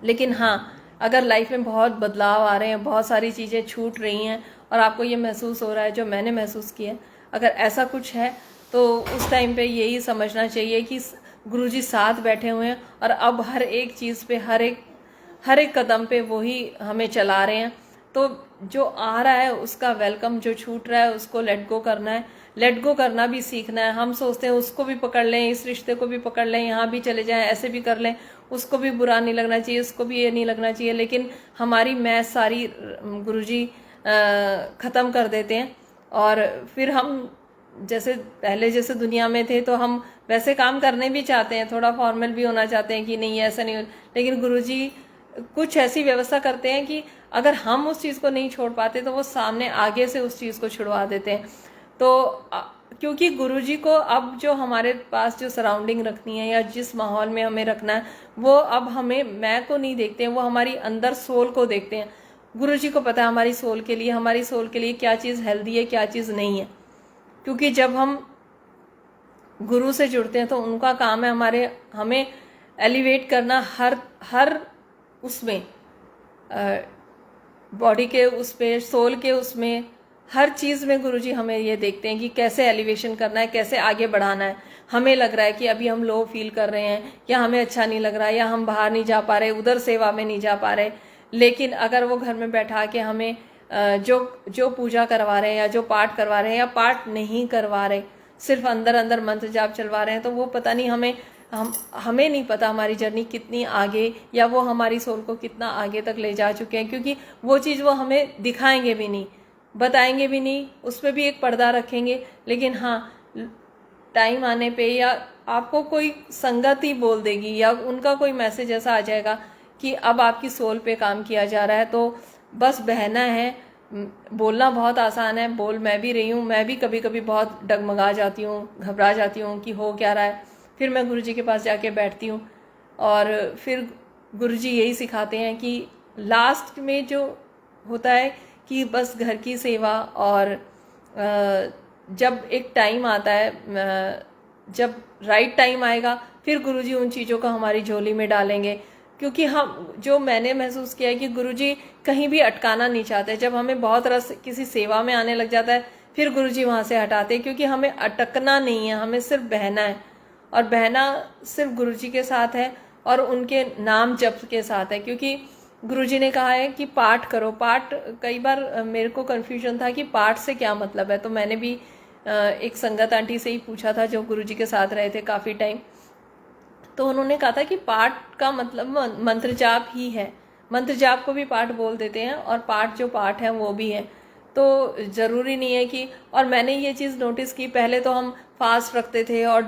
लेकिन हाँ, अगर लाइफ में बहुत बदलाव आ रहे हैं, बहुत सारी चीज़ें छूट रही हैं और आपको ये महसूस हो रहा है जो मैंने महसूस किया है, अगर ऐसा कुछ है तो उस टाइम पे यही समझना चाहिए कि गुरुजी साथ बैठे हुए हैं और अब हर एक चीज़ पे, हर एक कदम पे वो ही हमें चला रहे हैं। तो जो आ रहा है उसका वेलकम, जो छूट रहा है उसको लेट गो करना है, लेट गो करना भी सीखना है। हम सोचते हैं उसको भी पकड़ लें, इस रिश्ते को भी पकड़ लें, यहाँ भी चले जाएं, ऐसे भी कर लें, उसको भी बुरा नहीं लगना चाहिए, उसको भी ये नहीं लगना चाहिए। लेकिन हमारी मैच सारी गुरुजी ख़त्म कर देते हैं और फिर हम जैसे पहले जैसे दुनिया में थे तो हम वैसे काम करने भी चाहते हैं, थोड़ा फॉर्मल भी होना चाहते हैं कि नहीं ऐसा नहीं, लेकिन गुरुजी कुछ ऐसी व्यवस्था करते हैं कि अगर हम उस चीज़ को नहीं छोड़ पाते तो वो सामने आगे से उस चीज़ को छुड़वा देते हैं। तो क्योंकि गुरुजी को अब जो हमारे पास जो सराउंडिंग रखनी है या जिस माहौल में हमें रखना है, वो अब हमें मैं को नहीं देखते हैं, वो हमारी अंदर सोल को देखते हैं। गुरुजी को पता है हमारी सोल के लिए क्या चीज़ हेल्दी है, क्या चीज़ नहीं है। क्योंकि जब हम गुरु से जुड़ते हैं तो उनका काम है हमें एलिवेट करना, हर उसमें बॉडी के उसमें, सोल के उसमें, हर चीज़ में गुरुजी हमें ये देखते हैं कि कैसे एलिवेशन करना है, कैसे आगे बढ़ाना है। हमें लग रहा है कि अभी हम लो फील कर रहे हैं, या हमें अच्छा नहीं लग रहा है, या हम बाहर नहीं जा पा रहे, उधर सेवा में नहीं जा पा रहे, लेकिन अगर वो घर में बैठा के हमें जो पूजा करवा रहे हैं या जो पाठ करवा रहे हैं या पाठ नहीं करवा रहे, सिर्फ अंदर अंदर मंत्र जाप चलवा रहे हैं, तो वो पता नहीं हमें नहीं पता हमारी जर्नी कितनी आगे, या वो हमारी सोल को कितना आगे तक ले जा चुके हैं। क्योंकि वो चीज़ वो हमें दिखाएंगे भी नहीं, बताएंगे भी नहीं, उस पर भी एक पर्दा रखेंगे। लेकिन हाँ, टाइम आने पे या आपको कोई संगति बोल देगी या उनका कोई मैसेज ऐसा आ जाएगा कि अब आपकी सोल पे काम किया जा रहा है, तो बस बहना है। बोलना बहुत आसान है, बोल मैं भी रही हूँ, मैं भी कभी कभी बहुत डगमगा जाती हूँ, घबरा जाती हूँ कि हो क्या रहा है। फिर मैं गुरुजी के पास जाके बैठती हूँ और फिर गुरुजी यही सिखाते हैं कि लास्ट में जो होता है कि बस घर की सेवा, और जब एक टाइम आता है, जब राइट टाइम आएगा फिर गुरुजी उन चीज़ों को हमारी झोली में डालेंगे। क्योंकि जो मैंने महसूस किया है कि गुरुजी कहीं भी अटकाना नहीं चाहते। जब हमें बहुत रस किसी सेवा में आने लग जाता है फिर गुरुजी वहाँ से हटाते हैं, क्योंकि हमें अटकना नहीं है, हमें सिर्फ बहना है। और बहना सिर्फ गुरुजी के साथ है और उनके नाम जप के साथ है। क्योंकि गुरुजी ने कहा है कि पाठ करो। पाठ, कई बार मेरे को कन्फ्यूजन था कि पाठ से क्या मतलब है, तो मैंने भी एक संगत आंटी से ही पूछा था जो गुरुजी के साथ रहे थे काफ़ी टाइम। तो उन्होंने कहा था कि पाठ का मतलब मंत्र जाप ही है। मंत्र जाप को भी पाठ बोल देते हैं और पाठ जो पाठ है वो भी है। तो ज़रूरी नहीं है कि, और मैंने ये चीज़ नोटिस की, पहले तो हम फास्ट रखते थे और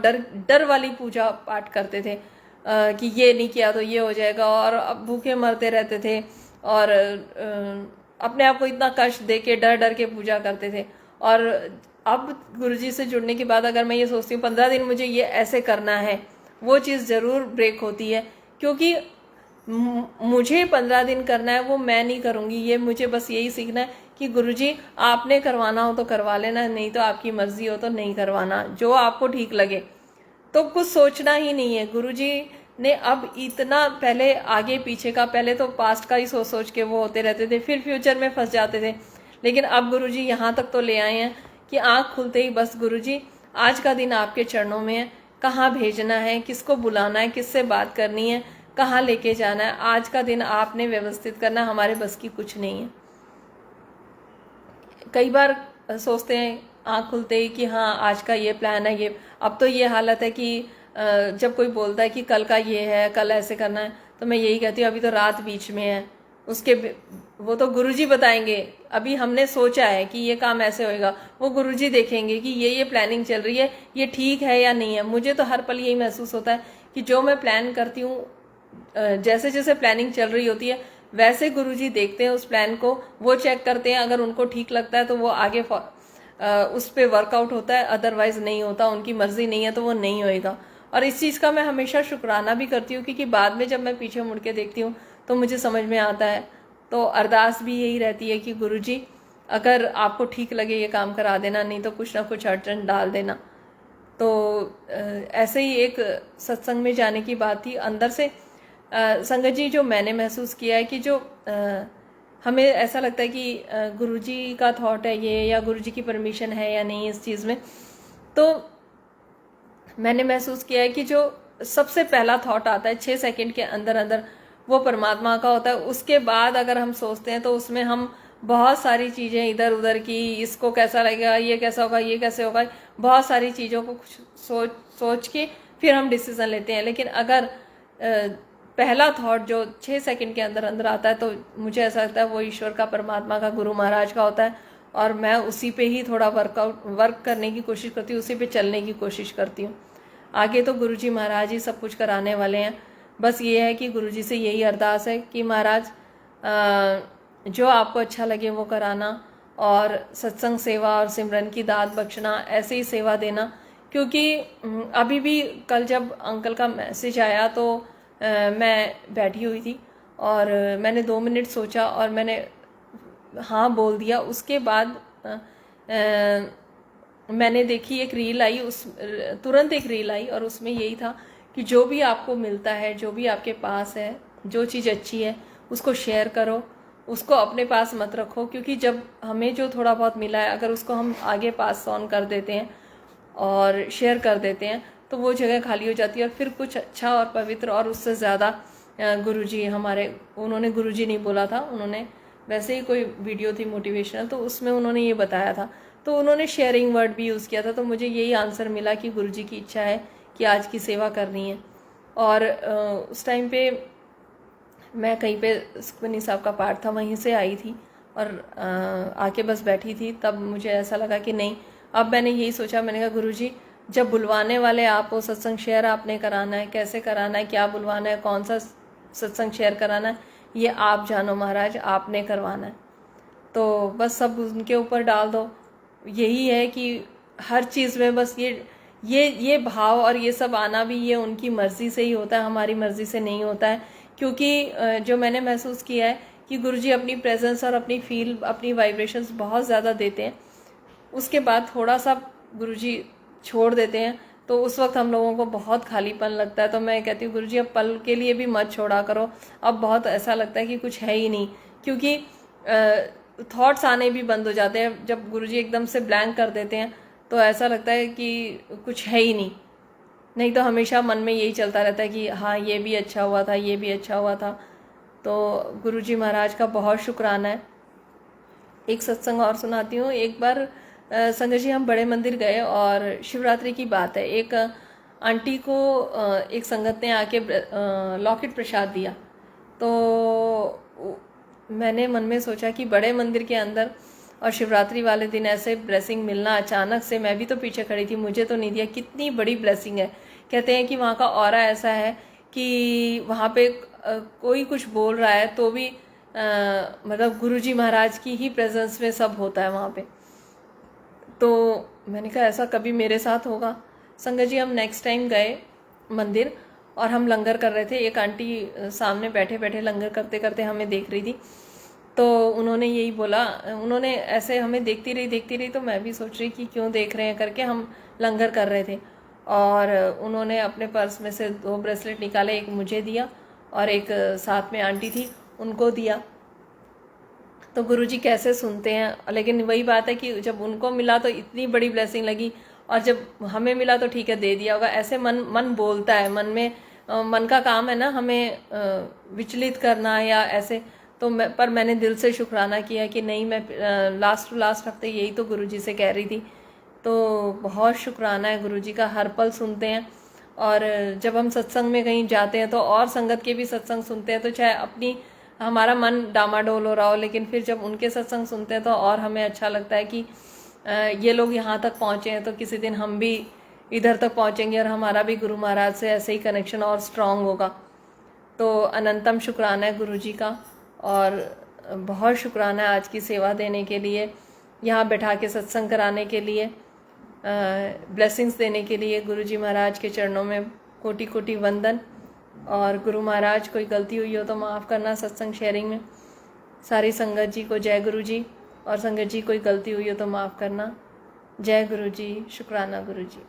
डर वाली पूजा पाठ करते थे कि ये नहीं किया तो ये हो जाएगा, और अब भूखे मरते रहते थे और अपने आप को इतना कष्ट दे के डर के पूजा करते थे। और अब गुरुजी से जुड़ने के बाद अगर मैं ये सोचती हूँ 15 दिन मुझे ये ऐसे करना है, वो चीज़ ज़रूर ब्रेक होती है। क्योंकि मुझे 15 दिन करना है, वो मैं नहीं करूँगी। ये मुझे बस यही सीखना है कि गुरुजी आपने करवाना हो तो करवा लेना, नहीं तो आपकी मर्जी हो तो नहीं करवाना, जो आपको ठीक लगे। तो कुछ सोचना ही नहीं है। गुरुजी ने अब इतना पहले आगे पीछे का, पहले तो पास्ट का ही सोच के वो होते रहते थे, फिर फ्यूचर में फंस जाते थे। लेकिन अब गुरुजी यहाँ तक तो ले आए हैं कि आँख खुलते ही बस गुरुजी आज का दिन आपके चरणों में है, कहाँ भेजना है, किसको बुलाना है, किससे बात करनी है, कहाँ लेके जाना है, आज का दिन आपने व्यवस्थित करना, हमारे बस की कुछ नहीं है। कई बार सोचते हैं आँख खुलते ही कि हाँ आज का ये प्लान है, ये अब तो ये हालत है कि जब कोई बोलता है कि कल का ये है, कल ऐसे करना है, तो मैं यही कहती हूँ अभी तो रात बीच में है, वो तो गुरुजी बताएंगे। अभी हमने सोचा है कि ये काम ऐसे होएगा, वो गुरुजी देखेंगे कि ये प्लानिंग चल रही है, ये ठीक है या नहीं है। मुझे तो हर पल यही महसूस होता है कि जो मैं प्लान करती हूँ, जैसे जैसे प्लानिंग चल रही होती है वैसे गुरुजी देखते हैं उस प्लान को, वो चेक करते हैं, अगर उनको ठीक लगता है तो वो आगे उस पर वर्कआउट होता है, अदरवाइज नहीं होता। उनकी मर्जी नहीं है तो वो नहीं होएगा। और इस चीज़ का मैं हमेशा शुक्राना भी करती हूँ, क्योंकि बाद में जब मैं पीछे मुड़ के देखती हूँ तो मुझे समझ में आता है तो अरदास भी यही रहती है कि गुरुजी अगर आपको ठीक लगे ये काम करा देना, नहीं तो कुछ ना कुछ अड़चन डाल देना। तो ऐसे ही एक सत्संग में जाने की बात थी अंदर से। संगत जी, जो मैंने महसूस किया है कि जो हमें ऐसा लगता है कि गुरुजी का थॉट है ये, या गुरुजी की परमिशन है या नहीं इस चीज़ में, तो मैंने महसूस किया है कि जो सबसे पहला थॉट आता है 6 सेकंड के अंदर अंदर, वो परमात्मा का होता है। उसके बाद अगर हम सोचते हैं तो उसमें हम बहुत सारी चीज़ें इधर उधर की, इसको कैसा लगेगा, ये कैसा होगा, ये कैसे होगा, बहुत सारी चीज़ों को कुछ सोच के फिर हम डिसीजन लेते हैं। लेकिन अगर पहला थॉट जो 6 सेकंड के अंदर अंदर आता है, तो मुझे ऐसा लगता है वो ईश्वर का, परमात्मा का, गुरु महाराज का होता है। और मैं उसी पे ही थोड़ा वर्क करने की कोशिश करती हूँ, उसी पे चलने की कोशिश करती हूँ। आगे तो गुरुजी महाराज ही सब कुछ कराने वाले हैं। बस ये है कि गुरुजी से यही अरदास है कि महाराज जो आपको अच्छा लगे वो कराना, और सत्संग सेवा और सिमरन की दात बख्शना, ऐसे ही सेवा देना। क्योंकि अभी भी कल जब अंकल का मैसेज आया तो मैं बैठी हुई थी और मैंने 2 मिनट सोचा और मैंने हाँ बोल दिया। उसके बाद मैंने देखी एक रील आई, तुरंत एक रील आई और उसमें यही था कि जो भी आपको मिलता है, जो भी आपके पास है, जो चीज़ अच्छी है उसको शेयर करो, उसको अपने पास मत रखो। क्योंकि जब हमें जो थोड़ा बहुत मिला है, अगर उसको हम आगे पास ऑन कर देते हैं और शेयर कर देते हैं तो वो जगह खाली हो जाती है और फिर कुछ अच्छा और पवित्र और उससे ज़्यादा गुरुजी हमारे, उन्होंने गुरुजी नहीं बोला था, उन्होंने वैसे ही कोई वीडियो थी मोटिवेशनल, तो उसमें उन्होंने ये बताया था, तो उन्होंने शेयरिंग वर्ड भी यूज़ किया था। तो मुझे यही आंसर मिला कि गुरुजी की इच्छा है कि आज की सेवा करनी है। और उस टाइम पे मैं कहीं पे सुखमनी साहब का पाठ था, वहीं से आई थी और आके बस बैठी थी। तब मुझे ऐसा लगा कि नहीं, अब मैंने यही सोचा, मैंने कहा गुरुजी जब बुलवाने वाले आप हो, सत्संग शेयर आपने कराना है, कैसे कराना है, क्या बुलवाना है, कौन सा सत्संग शेयर कराना है, ये आप जानो महाराज, आपने करवाना है। तो बस सब उनके ऊपर डाल दो। यही है कि हर चीज़ में बस ये भाव और ये सब आना भी ये उनकी मर्ज़ी से ही होता है, हमारी मर्ज़ी से नहीं होता है। क्योंकि जो मैंने महसूस किया है कि गुरुजी अपनी प्रेजेंस और अपनी फील, अपनी वाइब्रेशंस बहुत ज़्यादा देते हैं, उसके बाद थोड़ा सा गुरुजी छोड़ देते हैं, तो उस वक्त हम लोगों को बहुत खालीपन लगता है। तो मैं कहती हूँ गुरुजी अब पल के लिए भी मत छोड़ा करो, अब बहुत ऐसा लगता है कि कुछ है ही नहीं। क्योंकि थॉट्स आने भी बंद हो जाते हैं जब गुरुजी एकदम से ब्लैंक कर देते हैं, तो ऐसा लगता है कि कुछ है ही नहीं तो हमेशा मन में यही चलता रहता है कि हाँ ये भी अच्छा हुआ था, ये भी अच्छा हुआ था। तो गुरुजी महाराज का बहुत शुक्राना है। एक सत्संग और सुनाती हूँ। एक बार संगत जी हम बड़े मंदिर गए और शिवरात्रि की बात है, एक आंटी को एक संगत ने आके लॉकेट प्रसाद दिया। तो मैंने मन में सोचा कि बड़े मंदिर के अंदर और शिवरात्रि वाले दिन ऐसे ब्लेसिंग मिलना अचानक से, मैं भी तो पीछे खड़ी थी, मुझे तो नहीं दिया, कितनी बड़ी ब्लेसिंग है। कहते हैं कि वहाँ का ऑरा ऐसा है कि वहाँ पे कोई कुछ बोल रहा है तो भी मतलब गुरुजी महाराज की ही प्रेजेंस में सब होता है वहाँ पे। तो मैंने कहा ऐसा कभी मेरे साथ होगा। संगत जी हम नेक्स्ट टाइम गए मंदिर और हम लंगर कर रहे थे, एक आंटी सामने बैठे बैठे लंगर करते करते हमें देख रही थी। तो उन्होंने यही बोला, उन्होंने ऐसे हमें देखती रही, तो मैं भी सोच रही कि क्यों देख रहे हैं करके, हम लंगर कर रहे थे। और उन्होंने अपने पर्स में से 2 ब्रेसलेट निकाले, एक मुझे दिया और एक साथ में आंटी थी उनको दिया। तो गुरुजी कैसे सुनते हैं, लेकिन वही बात है कि जब उनको मिला तो इतनी बड़ी ब्लेसिंग लगी, और जब हमें मिला तो ठीक है दे दिया होगा। ऐसे मन बोलता है, मन में मन का काम है ना हमें विचलित करना या ऐसे। तो पर मैंने दिल से शुक्राना किया कि नहीं, मैं लास्ट हफ्ते यही तो गुरुजी से कह रही थी। तो बहुत शुक्राना है, गुरुजी का हर पल सुनते हैं। और जब हम सत्संग में कहीं जाते हैं तो और संगत के भी सत्संग सुनते हैं, तो चाहे हमारा मन डामाडोल हो रहा हो, लेकिन फिर जब उनके सत्संग सुनते हैं तो और हमें अच्छा लगता है कि ये लोग यहाँ तक पहुँचे हैं तो किसी दिन हम भी इधर तक पहुँचेंगे और हमारा भी गुरु महाराज से ऐसे ही कनेक्शन और स्ट्रांग होगा। तो अनंतम शुक्राना है गुरुजी का, और बहुत शुक्राना है आज की सेवा देने के लिए, यहाँ बैठा के सत्संग कराने के लिए, ब्लेसिंग्स देने के लिए। गुरुजी महाराज के चरणों में कोटि कोटि वंदन। और गुरु महाराज कोई गलती हुई हो तो माफ़ करना सत्संग शेयरिंग में। सारी संगत जी को जय गुरु जी। और संगत जी कोई गलती हुई हो तो माफ़ करना। जय गुरु जी, शुक्राना गुरु जी।